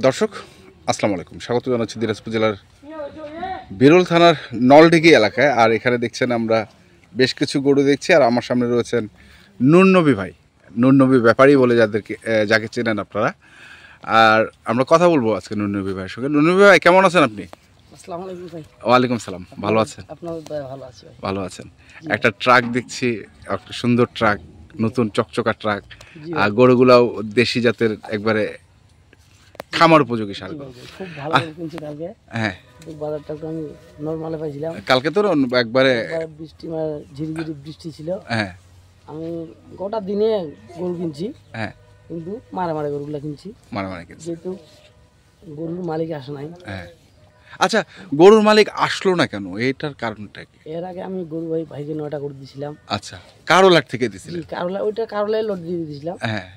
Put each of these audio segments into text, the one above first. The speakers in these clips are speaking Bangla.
দর্শক আসসালামু আলাইকুম, স্বাগত জানাচ্ছি দিনাজপুর জেলার বিরল থানার নলডিঘি এলাকায়। আর এখানে দেখছেন আমরা বেশ কিছু গরু দেখছি, আর আমার সামনে রয়েছেন নুরনবী ভাই, নুরনবী ব্যাপারী বলে যাকে চেনেন আপনারা। আর আমরা কথা বলবো আজকে নুরনবী ভাইয়ের সঙ্গে। নুরনবী ভাই কেমন আছেন আপনি? আসসালামু আলাইকুম ভাই। ওয়ালাইকুম সালাম, ভালো আছেন? আপনাদের দয়া ভালো আছি ভাই। ভালো আছেন। একটা ট্রাক দেখছি, একটা সুন্দর ট্রাক, নতুন চকচকা ট্রাক। আর গরুগুলাও দেশি জাতের, একবারে খামার উপযোগী সার। খুব ভালো কিনছি কালকে। হ্যাঁ, বাজারটা তো আমি নরমালে পাইছিলাম। কালকে তো একবারে বৃষ্টি ঝিরিঝিরি বৃষ্টি ছিল। হ্যাঁ, আমি গোটা দিনে গরু কিনছি। হ্যাঁ, কিন্তু মারে গরুগুলা কিনছি, মারামারি কিনছি, যেহেতু গরুর মালিক আসে নাই। হ্যাঁ। আচ্ছা, গরুর মালিক আসলো না কেন, এটার কারণটা কি? এর আগে আমি গরু ভাইকে 9টা করে দিয়েছিলাম। আচ্ছা, কারোলার থেকে দিছিলেন? ওইটা কারোলায় লোড দিয়ে দিয়েছিলাম। হ্যাঁ,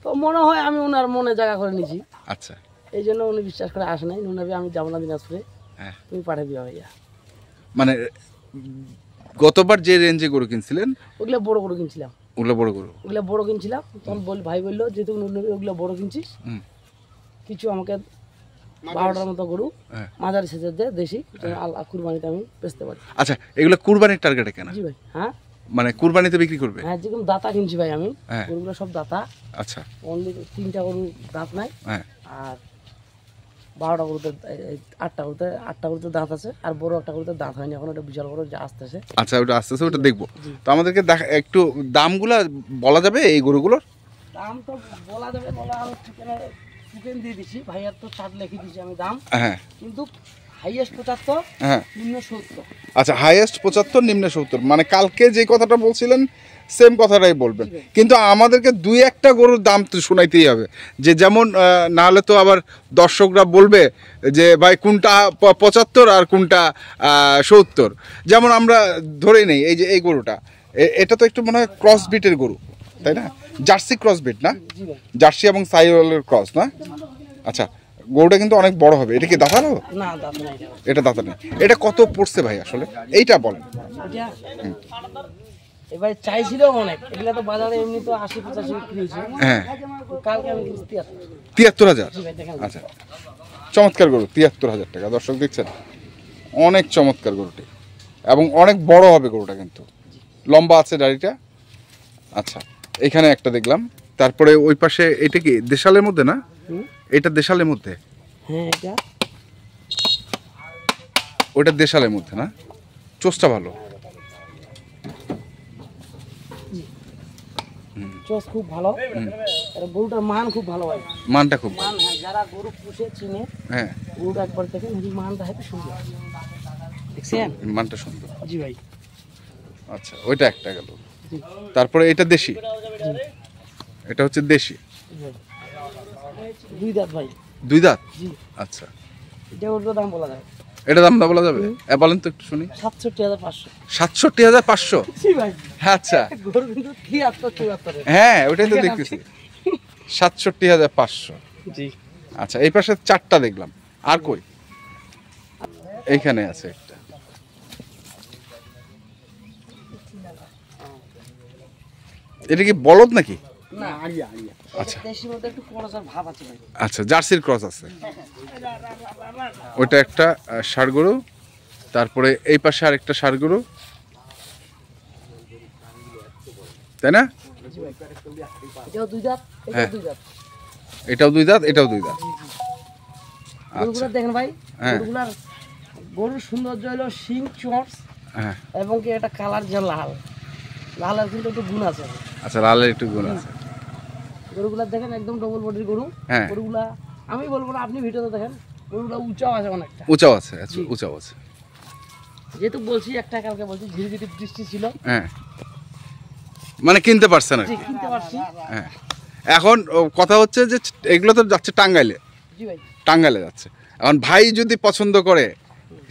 তো মনে হয় আমি ওনার মনে জায়গা করে নিয়েছি। আচ্ছা, এই জন্য উনি বিশ্বাস করে আসে নাই। উনাবে আমি যাবো না দিনাজপুরে, হ্যাঁ। তুমি পাঠিয়ে দিও ভাইয়া। মানে গতবার যে রেঞ্জে গরু কিনছিলেন ওগুলো বড় গরু কিনছিলাম। ওগুলো বড় কিনছিলাম। তখন ভাই বললো যেহেতু ওগুলো বড় কিনছিস, কিছু আমাকে 12টার মতো গরু মাঝারি সাইজের দিয়ে দেশি কুরবানিতে আমি বেচতে পারি। আচ্ছা, এগুলো কুরবানির টার্গেটে কেনা? জি ভাই। হ্যাঁ, মানে কুরবানিতে বিক্রি করবে? হ্যাঁ, যেরকম দাতা কিনছি ভাই আমি। গরুগুলো সব দাতা। আচ্ছা, অনলি 3টা গরু দাঁত নাই। হ্যাঁ। আর 12টা গরুতে 8টা গরুতে দাঁত আছে। আর বড় একটা গরুতে দাঁত হয়নি এখন, ওটা বিশাল বড় যা আসতেছে। আচ্ছা, ওটা আসতেছে, ওটা দেখবো। তো আমাদেরকে একটু দামগুলা বলা যাবে এই গরুগুলোর? দাম তো বলা যাবে, বলা আমি টোকেন দিয়ে দিচ্ছি ভাইয়ার, তো চার্ট লিখে দিচ্ছি আমি দাম। হ্যাঁ, কিন্তু হাইয়েস্ট 75, হ্যাঁ, নিম্ন 70। আচ্ছা, হাইয়েস্ট 75, নিম্ন 70। মানে কালকে যে কথাটা বলছিলেন সেম কথাটাই বলবেন, কিন্তু আমাদেরকে দুই একটা গরুর দাম তো শোনাইতেই হবে। যে যেমন না হলে তো আবার দর্শকরা বলবে যে ভাই কোনটা 75 আর কোনটা 70। যেমন আমরা ধরেই নেই, এই যে এই গরুটা, এটা তো একটু মনে হয় ক্রস বিটের গরু, তাই না? জার্সি ক্রস বিট না? জার্সি এবং সাইওয়ালের ক্রস না? আচ্ছা, গরুটা কিন্তু অনেক বড় হবে। এটা কি দাঁতালো? না, দাঁত নাই। এটা দাঁতা নেই। এটা কত পড়ছে ভাই আসলে, এইটা বলেন। এবার চাইছিল অনেক, এগুলা তো বাজারে এমনি তো 80-85 বিক্রি হয়েছে। হ্যাঁ, কালকে আমি 73,000। আচ্ছা, চমৎকার গরু, 73,000 টাকা। দর্শক দেখছেন, অনেক চমৎকার গরুটি, এবং অনেক বড় হবে গরুটা, কিন্তু লম্বা আছে দাড়িটা। আচ্ছা, এখানে একটা দেখলাম। তারপরে ওই পাশে এটা কি দেশালের মধ্যে না? এটা দেশালের মধ্যে? হ্যাঁ, ওইটা দেশালের মধ্যে না? চোষটা ভালো, চোষ খুব ভালো। গরুটার মান খুব ভালো হয়, মানটা খুব মান। হ্যাঁ, যারা গরু পুষে চিনে, হ্যাঁ, গরুটা একবার দেখেন, মানটা হেবি সুন্দর, দেখছেন? মানটা সুন্দর। জি ভাই। আচ্ছা, ওইটা একটা গেল। তারপরে এটা দেশি, এটা হচ্ছে দেশি। দুই দাঁত ভাই। দুই দাঁত? জি। আচ্ছা, এটা ওটার দাম বলা যায়? এটা দাম বলা যাবে? বলেন তো একটু শুনি। 67,500। 67,500? জি ভাই। আচ্ছা, গরু কিন্তু 73-74। হ্যাঁ, ওইটাই তো দেখতেছি, 67,500। জি। আচ্ছা, এই পাশে 4টা দেখলাম, আর কই? এইখানে আছে একটা। এটা কি বলদ নাকি? না, আড়িয়া। আচ্ছা, দেশির মধ্যে একটু ক্রসের ভাব আছে ভাই। আচ্ছা, জার্সির ক্রস আছে। ওইটা একটা ষাঁড় গরু। তারপরে এই পাশে আরেকটা ষাঁড় গরু, তাই না? এটাও দুই দাঁত, হ্যাঁ। এটাও দুই দাঁত। এটাও দুই দাঁত, এটাও দুই দাঁত। গরুগুলা দেখেন ভাই, হ্যাঁ। গরুর সৌন্দর্য হলো শিং, চোঁচ, হ্যাঁ, এবং কি এটা কালার যে লালের কিন্তু একটু গুণ আছে। আচ্ছা, লালের একটু গুণ আছে। গরুগুলা দেখেন একদম ডবল বডির গরু। হ্যাঁ। গরুগুলা আমি বলবো না, আপনি ভিডিওতে দেখেন, গরুগুলা উঁচাও আছে অনেকটা। উঁচাও আছে, আচ্ছা, উঁচাও আছে। যেহেতু বলছি একটা, কালকে বলছি ঝিরিঝিরি বৃষ্টি ছিল। হ্যাঁ, মানে কিনতে পারছেন আর কি? কিনতে পারছি। হ্যাঁ, এখন কথা হচ্ছে যে এগুলো তো যাচ্ছে টাঙ্গাইলে। জি ভাই। টাঙ্গাইলে যাচ্ছে। এখন ভাই যদি পছন্দ করে,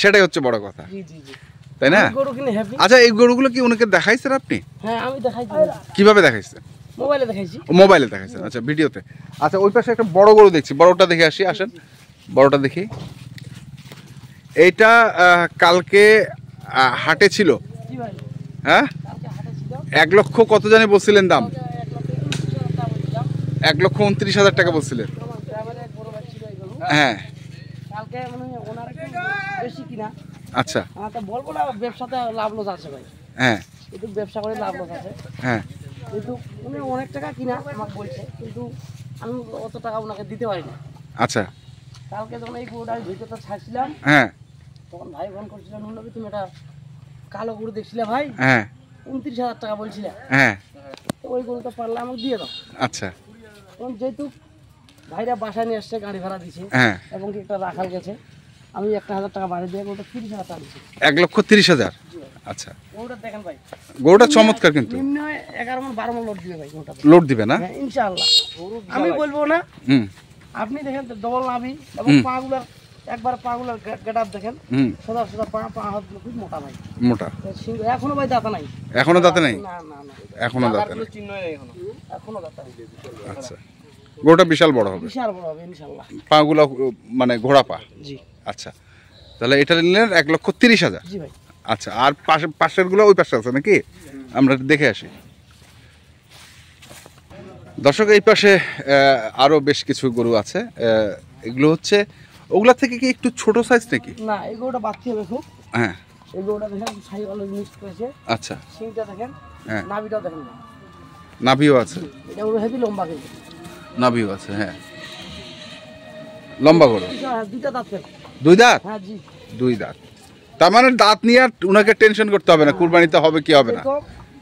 সেটাই হচ্ছে বড় কথা, জি জি জি, তাই না? গরু কিনে হ্যাপি। আচ্ছা, এই গরুগুলো কি ওনাকে দেখাইছেন আপনি? হ্যাঁ, আমি দেখাইছি। কিভাবে দেখাইছেন? মোবাইলে দেখাইছি। মোবাইলে দেখাইছেন, আচ্ছা, ভিডিওতে। আচ্ছা, ওই পাশে একটা বড় গরু দেখছি, বড়টা দেখে আসি, আসেন বড়টা দেখি। এইটা কালকে হাটে ছিল। জি ভাই। হ্যাঁ, কালকে হাটে ছিল। 1 লক্ষ কত জানি বলছিলেন দাম? 1,29,000 টাকা বলছিলাম। 1,29,000 টাকা বলছিলেন। গ্রামের এক হ্যাঁ কালকে মানে ওনার একটু বেশি কিনা। আচ্ছা আমার তো বলবো না ব্যবসাতে লাভ লস আছে ভাই, হ্যাঁ কিন্তু ব্যবসা করে লাভ লস আছে, হ্যাঁ কিন্তু উনি অনেক টাকা কিনা আমাকে বলছে, কিন্তু আমি অত টাকা ওনাকে দিতে পারি না। আচ্ছা কালকে যখন এই গরুটা আমি ভিতরটা ছাড়ছিলাম হ্যাঁ তখন ভাই ফোন করছিলাম, নবী তুমি এটা কালো গরু দেখছিলে ভাই, হ্যাঁ 29,000 টাকা বলছিলে, হ্যাঁ তো ওই গরুটা পারলে আমাকে দিয়ে দাও। আচ্ছা তখন যেহেতু ভাইরা বাসায় নিয়ে আসছে, গাড়ি ভাড়া দিছে হ্যাঁ এবং কি একটা রাখাল গেছে, আমি 1,000 টাকা বাড়ি দিয়ে গরুটা 30,000 টাকা দিচ্ছি। 1,30,000। আচ্ছা গরুটা দেখেন ভাই, গরুটা চমৎকার কিন্তু নিম্ন 11 মণ 12 মণ লোড দিবে ভাই গরুটা, লোড দিবে না? হ্যাঁ ইনশাআল্লাহ। আমি বলবো না, হুম আপনি দেখেন ডবল নাভি এবং পাগুলার একবার পাগুলার গেটআপ দেখেন, হুম সোজা সোজা পা হাতগুলো খুব মোটা ভাই, মোটা। এখনো ভাই দাঁতা নাই, এখনো দাঁতে নেই? না না না এখনো দাঁতে নেই। চিহ্ন নেই এখনো দাঁতা নেই। আচ্ছা গরুটা বিশাল বড় হবে, বিশাল বড় হবে ইনশাআল্লাহ। পাগুলো মানে ঘোড়া পা। জি আচ্ছা তাহলে এটা নিলেন 1,30,000। জি ভাই। আচ্ছা আর পাশের গুলো ওই পাশে আছে নাকি? আমরা দেখে আসি। দর্শক এই পাশে আরো বেশ কিছু গরু আছে, এগুলো হচ্ছে ওগুলা থেকে কি একটু ছোট সাইজ নাকি? না এই গরুটা বাড়তি হবে খুব, হ্যাঁ এই গরুটা দেখেন সাই ভালো মিক্স করেছে, আচ্ছা সিংটা দেখেন, হ্যাঁ নাভিটাও দেখেন না, নাভিও আছে, এটা গরু হেভি লম্বা কিন্তু, নাভিও আছে হ্যাঁ লম্বা গরু। দুইটা দাঁত ফেল। দুই দাঁত? হ্যাঁ জি দুই দাঁত, তার মানে দাঁত নিয়ে আর উনাকে টেনশন করতে হবে না, কুরবানিতে হবে কি হবে না। তো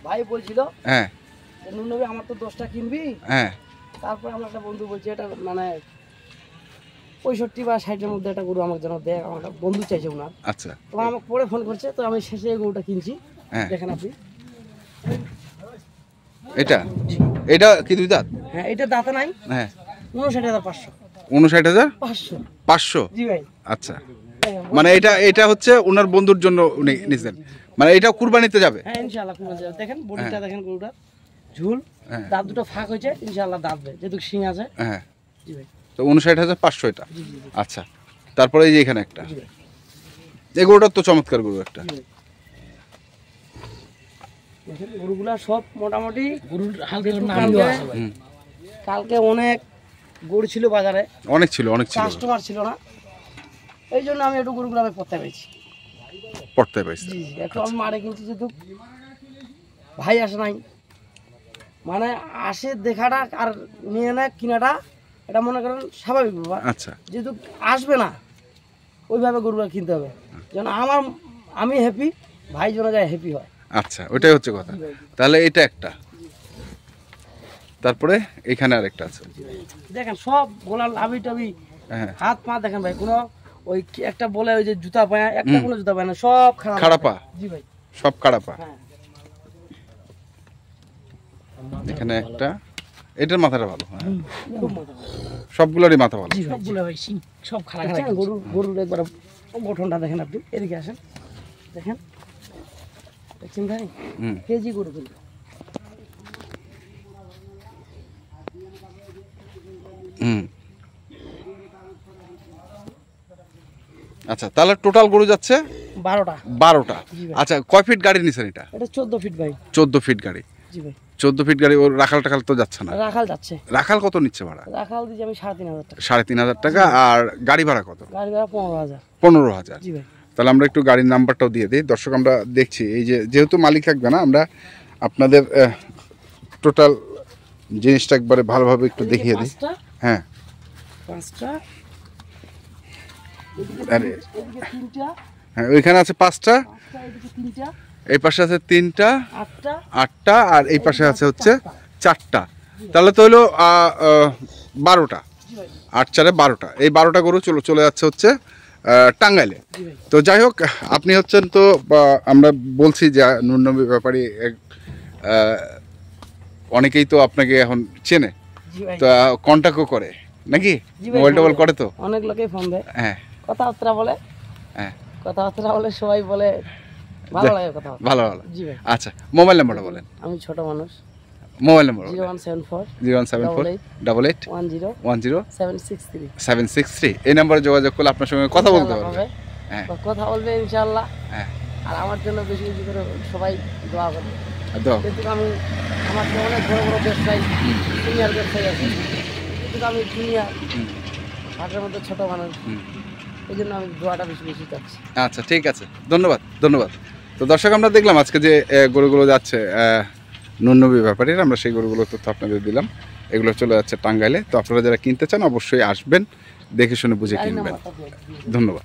ভাই বলছিল হ্যাঁ নুনবি আমার তো 10টা কিনবি, হ্যাঁ তারপর আমার একটা বন্ধু বলছে এটা মানে 65 বা 60-এর মধ্যে একটা গরু আমাকে যেন দেয়, আমার একটা বন্ধু চাইছে ওনার, আচ্ছা তো আমাকে পরে ফোন করছে, তো আমি শেষে এই গরুটা কিনছি। হ্যাঁ দেখেন আপনি, এটা এটা কি দুই দাঁত? হ্যাঁ এটা দাঁতে নাই, হ্যাঁ 59,500। 59,500? 500? জি ভাই। আচ্ছা মানে এটা হচ্ছে ওনার বন্ধুর জন্য উনি নিছেন, মানে এটা কুরবানিতে যাবে? হ্যাঁ ইনশাআল্লাহ কুরবানি যাবে। দেখেন বডিটা দেখেন গরুটা, ঝুল, হ্যাঁ। দাঁত দুটো ফাঁক হয়েছে, ইনশাআল্লাহ দাঁতবে যেহেতু শিং আছে। হ্যাঁ জি ভাই। তো 59,500 এটা। জি জি জি। আচ্ছা তারপরে এই যে এখানে একটা, জি ভাই। এই গরুটার তো চমৎকার গরু একটা। জি ভাই। দেখেন গরুগুলা সব মোটামুটি গরুর হালকা নামও আছে ভাই। কালকে অনেক গরু ছিল বাজারে, অনেক ছিল কাস্টমার ছিল না, এই জন্য আমি একটু গরুগুলো আমি পড়তে পেয়েছি। পড়তে পাইছে। জি জি একটু আমি মারে কিনছি, যেহেতু ভাই আসে নাই, মানে আসে দেখাটা আর নিয়ে না কিনাটা, এটা মনে করেন স্বাভাবিক ব্যাপার। আচ্ছা যেহেতু আসবে না ওইভাবে গরুটা কিনতে হবে, যেন আমি হ্যাপি, ভাই যেন যায় হ্যাপি হয়। আচ্ছা ওইটাই হচ্ছে কথা। তাহলে এটা একটা, তারপরে এখানে আরেকটা আছে। দেখেন সব গোলার লাভি টাবি, হ্যাঁ হাত পা দেখেন ভাই, কোনো ওই কি একটা বলে ওই যে জুতা পায়, একটা কোনো জুতা পায় না, সব খাড়াপা। জি ভাই সব খাড়াপা। হ্যাঁ। এখানে একটা, এটার মাথাটা ভালো। হ্যাঁ খুব মজা। সবগুলোরই মাথা ভালো। সবগুলো ভাই সিং সব খারাপ গরুর একবার গঠনটা দেখেন আপনি, এদিকে আসেন দেখেন, দেখছেন ভাই হুম কেজি গরু কিন্তু। হুম আচ্ছা তাহলে টোটাল গরু যাচ্ছে 12টা। 12টা। জি ভাই। আচ্ছা কয় ফিট গাড়ি নিছেন এটা? এটা 14 ফিট ভাই। 14 ফিট গাড়ি। জি ভাই। 14 ফিট গাড়ি, ওর রাখাল টাকাল তো যাচ্ছে না? রাখাল যাচ্ছে। রাখাল কত নিচ্ছে ভাড়া? রাখাল দিচ্ছি আমি 3,500 টাকা। 3,500 টাকা। আর গাড়ি ভাড়া কত? গাড়ি ভাড়া 15,000। 15,000। জি ভাই। তাহলে আমরা একটু গাড়ির নাম্বারটাও দিয়ে দিই দর্শক। আমরা দেখছি এই যে যেহেতু মালিক থাকবে না, আমরা আপনাদের টোটাল জিনিসটা একবারে ভালোভাবে একটু দেখিয়ে দিই। হ্যাঁ 5টা, আরে এদিকে 3টা, হ্যাঁ ওইখানে আছে 5টা, এদিকে 3টা, এই পাশে আছে 3টা, 8টা, 8টা, আর এই পাশে আছে হচ্ছে 4টা। তাহলে তো হলো 12টা। জি ভাই। 8 4 12টা। এই 12টা গরু চলে যাচ্ছে হচ্ছে টাঙ্গাইলে। জি ভাই। তো যাই হোক, আপনি হচ্ছেন তো আমরা বলছি যে নুরনবী ব্যাপারী অনেকেই তো আপনাকে এখন চেনে, জি ভাই। তো কন্ট্যাক্টও করে নাকি? জি ভাই, মোবাইল টোবাইল করে তো? অনেক লোকেই ফোন দেয়, হ্যাঁ কথাবার্তা বলে, হ্যাঁ কথাবার্তা বলে, সবাই বলে ভালো লাগে কথা। ভালো ভালো। জি ভাই। আচ্ছা মোবাইল নাম্বারটা বলেন। আমি ছোট মানুষ। Mobile number 0174 0174 88 10 10 763। 763। এই নাম্বারে যোগাযোগ করলে আপনার সঙ্গে কথা বলতে পারবে। হ্যাঁ কথা বলবে ইনশাআল্লাহ। হ্যাঁ আর আমার জন্য বেশি বেশি করে সবাই দোয়া করবে। দাও। কিন্তু আমি আমার তো অনেক বড় বড় ব্যবসায়ী, সিনিয়র ব্যবসায়ী আছে, কিন্তু আমি দুনিয়া হাটের মধ্যে ছোট মানুষ, এই জন্য আমি দোয়াটা বেশি বেশি চাচ্ছি। আচ্ছা ঠিক আছে, ধন্যবাদ ধন্যবাদ। তো দর্শক আমরা দেখলাম আজকে যে গরুগুলো যাচ্ছে নুননবী ব্যাপারীর, আমরা সেই গরুগুলো তথ্য আপনাদের দিলাম। এগুলো চলে যাচ্ছে টাঙ্গাইলে। তো আপনারা যারা কিনতে চান অবশ্যই আসবেন, দেখে শুনে বুঝে কিনবেন। ধন্যবাদ।